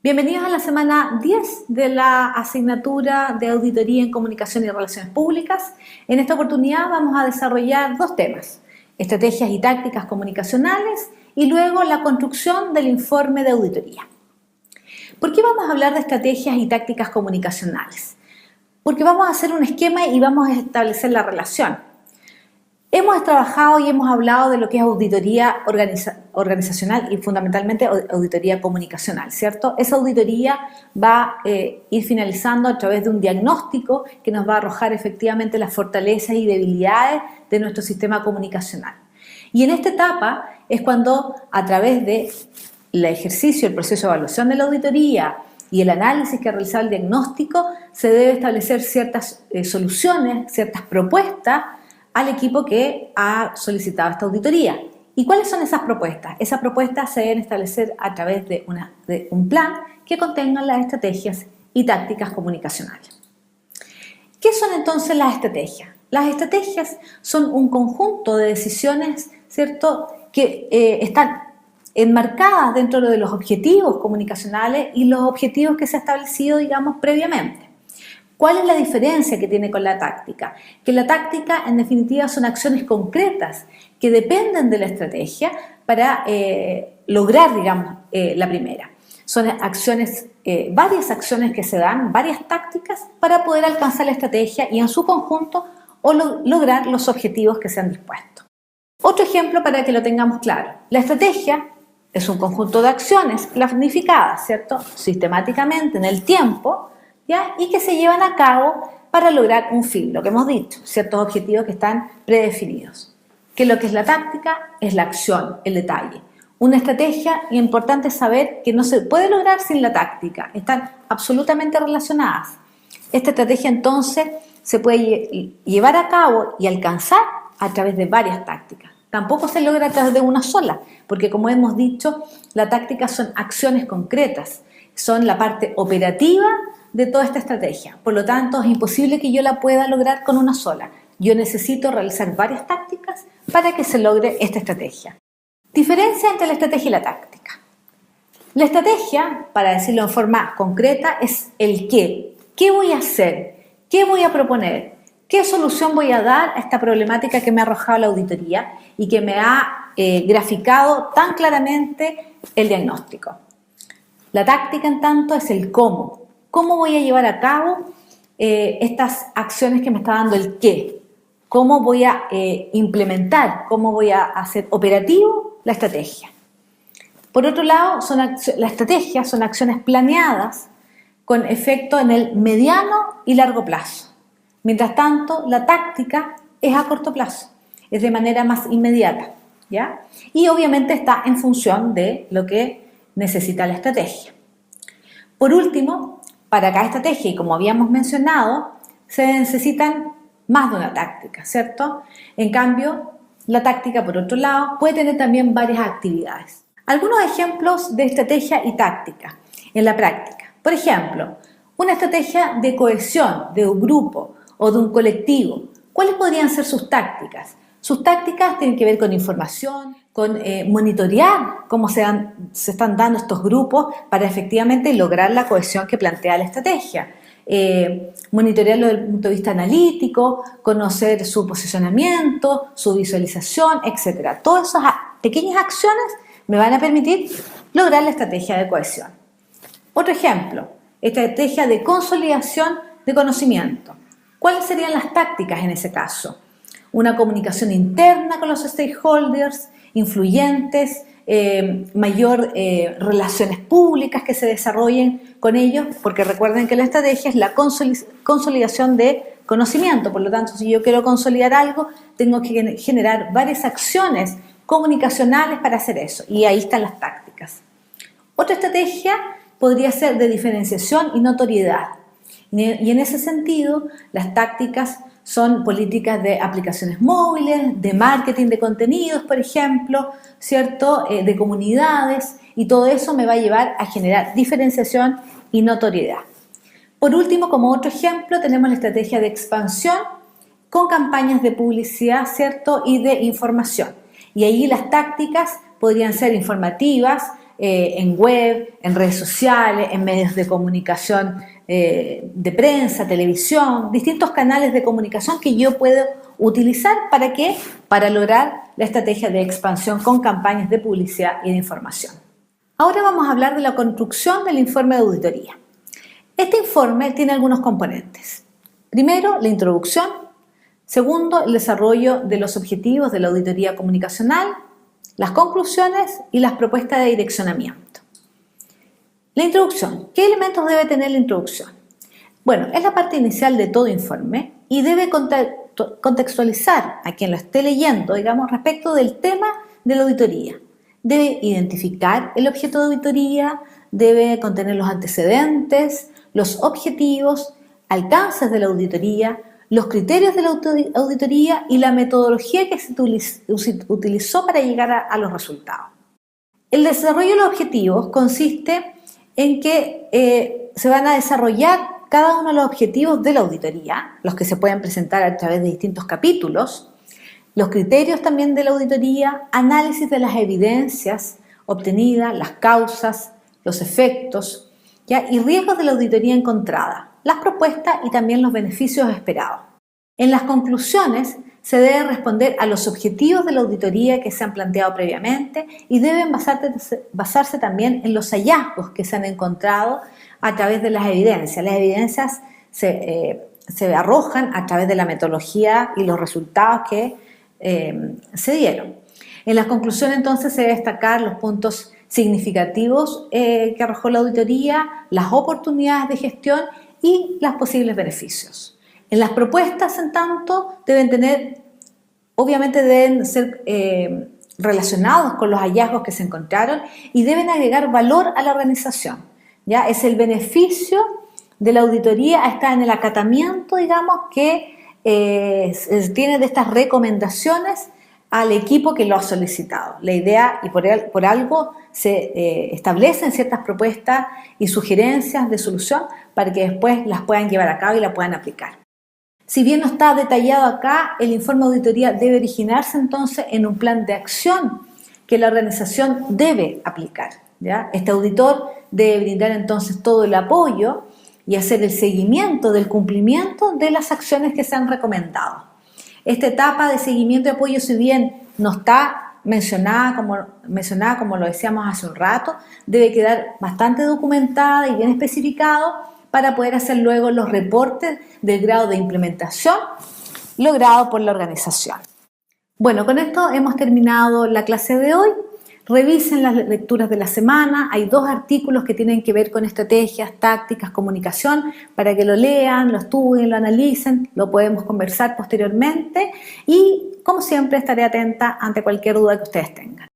Bienvenidos a la semana 10 de la asignatura de Auditoría en Comunicación y Relaciones Públicas. En esta oportunidad vamos a desarrollar dos temas: estrategias y tácticas comunicacionales y luego la construcción del informe de auditoría. ¿Por qué vamos a hablar de estrategias y tácticas comunicacionales? Porque vamos a hacer un esquema y vamos a establecer la relación. Hemos trabajado y hemos hablado de lo que es auditoría organizacional y fundamentalmente auditoría comunicacional, ¿cierto? Esa auditoría va a ir finalizando a través de un diagnóstico que nos va a arrojar efectivamente las fortalezas y debilidades de nuestro sistema comunicacional. Y en esta etapa es cuando, a través del ejercicio, el proceso de evaluación de la auditoría y el análisis que ha realizado el diagnóstico, se debe establecer ciertas soluciones, ciertas propuestas al equipo que ha solicitado esta auditoría. ¿Y cuáles son esas propuestas? Esas propuestas se deben establecer a través de un plan que contenga las estrategias y tácticas comunicacionales. ¿Qué son entonces las estrategias? Las estrategias son un conjunto de decisiones, ¿cierto?, que están enmarcadas dentro de los objetivos comunicacionales y los objetivos que se ha establecido, digamos, previamente. ¿Cuál es la diferencia que tiene con la táctica? Que la táctica, en definitiva, son acciones concretas que dependen de la estrategia para lograr, digamos, la primera. Son acciones, varias acciones que se dan, varias tácticas para poder alcanzar la estrategia y en su conjunto o lograr los objetivos que se han dispuesto. Otro ejemplo para que lo tengamos claro. La estrategia es un conjunto de acciones planificadas, ¿cierto?, sistemáticamente en el tiempo, ¿ya?, y que se llevan a cabo para lograr un fin, lo que hemos dicho, ciertos objetivos que están predefinidos. Que lo que es la táctica es la acción, el detalle. Una estrategia, y es importante saber que no se puede lograr sin la táctica, están absolutamente relacionadas. Esta estrategia entonces se puede llevar a cabo y alcanzar a través de varias tácticas. Tampoco se logra a través de una sola, porque como hemos dicho, la táctica son acciones concretas, son la parte operativa de toda esta estrategia. Por lo tanto, es imposible que yo la pueda lograr con una sola. Yo necesito realizar varias tácticas para que se logre esta estrategia. Diferencia entre la estrategia y la táctica. La estrategia, para decirlo en forma concreta, es el qué. ¿Qué voy a hacer? ¿Qué voy a proponer? ¿Qué solución voy a dar a esta problemática que me ha arrojado la auditoría y que me ha graficado tan claramente el diagnóstico? La táctica, en tanto, es el cómo. ¿Cómo voy a llevar a cabo estas acciones que me está dando el qué? ¿Cómo voy a implementar? ¿Cómo voy a hacer operativo la estrategia? Por otro lado, las estrategias son acciones planeadas con efecto en el mediano y largo plazo. Mientras tanto, la táctica es a corto plazo, es de manera más inmediata, ¿ya? Y obviamente está en función de lo que necesita la estrategia. Por último, para cada estrategia, y como habíamos mencionado, se necesitan más de una táctica, ¿cierto? En cambio, la táctica, por otro lado, puede tener también varias actividades. Algunos ejemplos de estrategia y táctica en la práctica. Por ejemplo, una estrategia de cohesión de un grupo o de un colectivo. ¿Cuáles podrían ser sus tácticas? Sus tácticas tienen que ver con información, con monitorear cómo se están dando estos grupos para efectivamente lograr la cohesión que plantea la estrategia. Monitorearlo desde el punto de vista analítico, conocer su posicionamiento, su visualización, etc. Todas esas pequeñas acciones me van a permitir lograr la estrategia de cohesión. Otro ejemplo, estrategia de consolidación de conocimiento. ¿Cuáles serían las tácticas en ese caso? Una comunicación interna con los stakeholders, influyentes, mayor relaciones públicas que se desarrollen con ellos, porque recuerden que la estrategia es la consolidación de conocimiento. Por lo tanto, si yo quiero consolidar algo, tengo que generar varias acciones comunicacionales para hacer eso, y ahí están las tácticas. Otra estrategia podría ser de diferenciación y notoriedad, y en ese sentido las tácticas son políticas de aplicaciones móviles, de marketing de contenidos, por ejemplo, ¿cierto?, de comunidades, y todo eso me va a llevar a generar diferenciación y notoriedad. Por último, como otro ejemplo, tenemos la estrategia de expansión con campañas de publicidad, ¿cierto?, y de información. Y ahí las tácticas podrían ser informativas, en web, en redes sociales, en medios de comunicación de prensa, televisión, distintos canales de comunicación que yo puedo utilizar ¿para qué? Para lograr la estrategia de expansión con campañas de publicidad y de información. Ahora vamos a hablar de la construcción del informe de auditoría. Este informe tiene algunos componentes. Primero, la introducción. Segundo, el desarrollo de los objetivos de la auditoría comunicacional, las conclusiones y las propuestas de direccionamiento. La introducción. ¿Qué elementos debe tener la introducción? Bueno, es la parte inicial de todo informe y debe contextualizar a quien lo esté leyendo, digamos, respecto del tema de la auditoría. Debe identificar el objeto de auditoría, debe contener los antecedentes, los objetivos, alcances de la auditoría, los criterios de la auditoría y la metodología que se utilizó para llegar a los resultados. El desarrollo de los objetivos consiste en que se van a desarrollar cada uno de los objetivos de la auditoría, los que se pueden presentar a través de distintos capítulos, los criterios también de la auditoría, análisis de las evidencias obtenidas, las causas, los efectos, ¿ya? Y riesgos de la auditoría encontrada, las propuestas y también los beneficios esperados. En las conclusiones se debe responder a los objetivos de la auditoría que se han planteado previamente y deben basarse también en los hallazgos que se han encontrado a través de las evidencias. Las evidencias se arrojan a través de la metodología y los resultados que se dieron. En las conclusiones entonces se debe destacar los puntos significativos que arrojó la auditoría, las oportunidades de gestión y los posibles beneficios. En las propuestas, en tanto, obviamente deben ser relacionados con los hallazgos que se encontraron y deben agregar valor a la organización. ¿Ya? Es el beneficio de la auditoría está en el acatamiento, digamos, que se tiene de estas recomendaciones al equipo que lo ha solicitado. La idea, y por algo se establecen ciertas propuestas y sugerencias de solución para que después las puedan llevar a cabo y las puedan aplicar. Si bien no está detallado acá, el informe de auditoría debe originarse entonces en un plan de acción que la organización debe aplicar, ¿ya? Este auditor debe brindar entonces todo el apoyo y hacer el seguimiento del cumplimiento de las acciones que se han recomendado. Esta etapa de seguimiento y apoyo, si bien no está mencionada como lo decíamos hace un rato, debe quedar bastante documentada y bien especificado para poder hacer luego los reportes del grado de implementación logrado por la organización. Bueno, con esto hemos terminado la clase de hoy. Revisen las lecturas de la semana. Hay 2 artículos que tienen que ver con estrategias, tácticas, comunicación, para que lo lean, lo estudien, lo analicen, lo podemos conversar posteriormente y, como siempre, estaré atenta ante cualquier duda que ustedes tengan.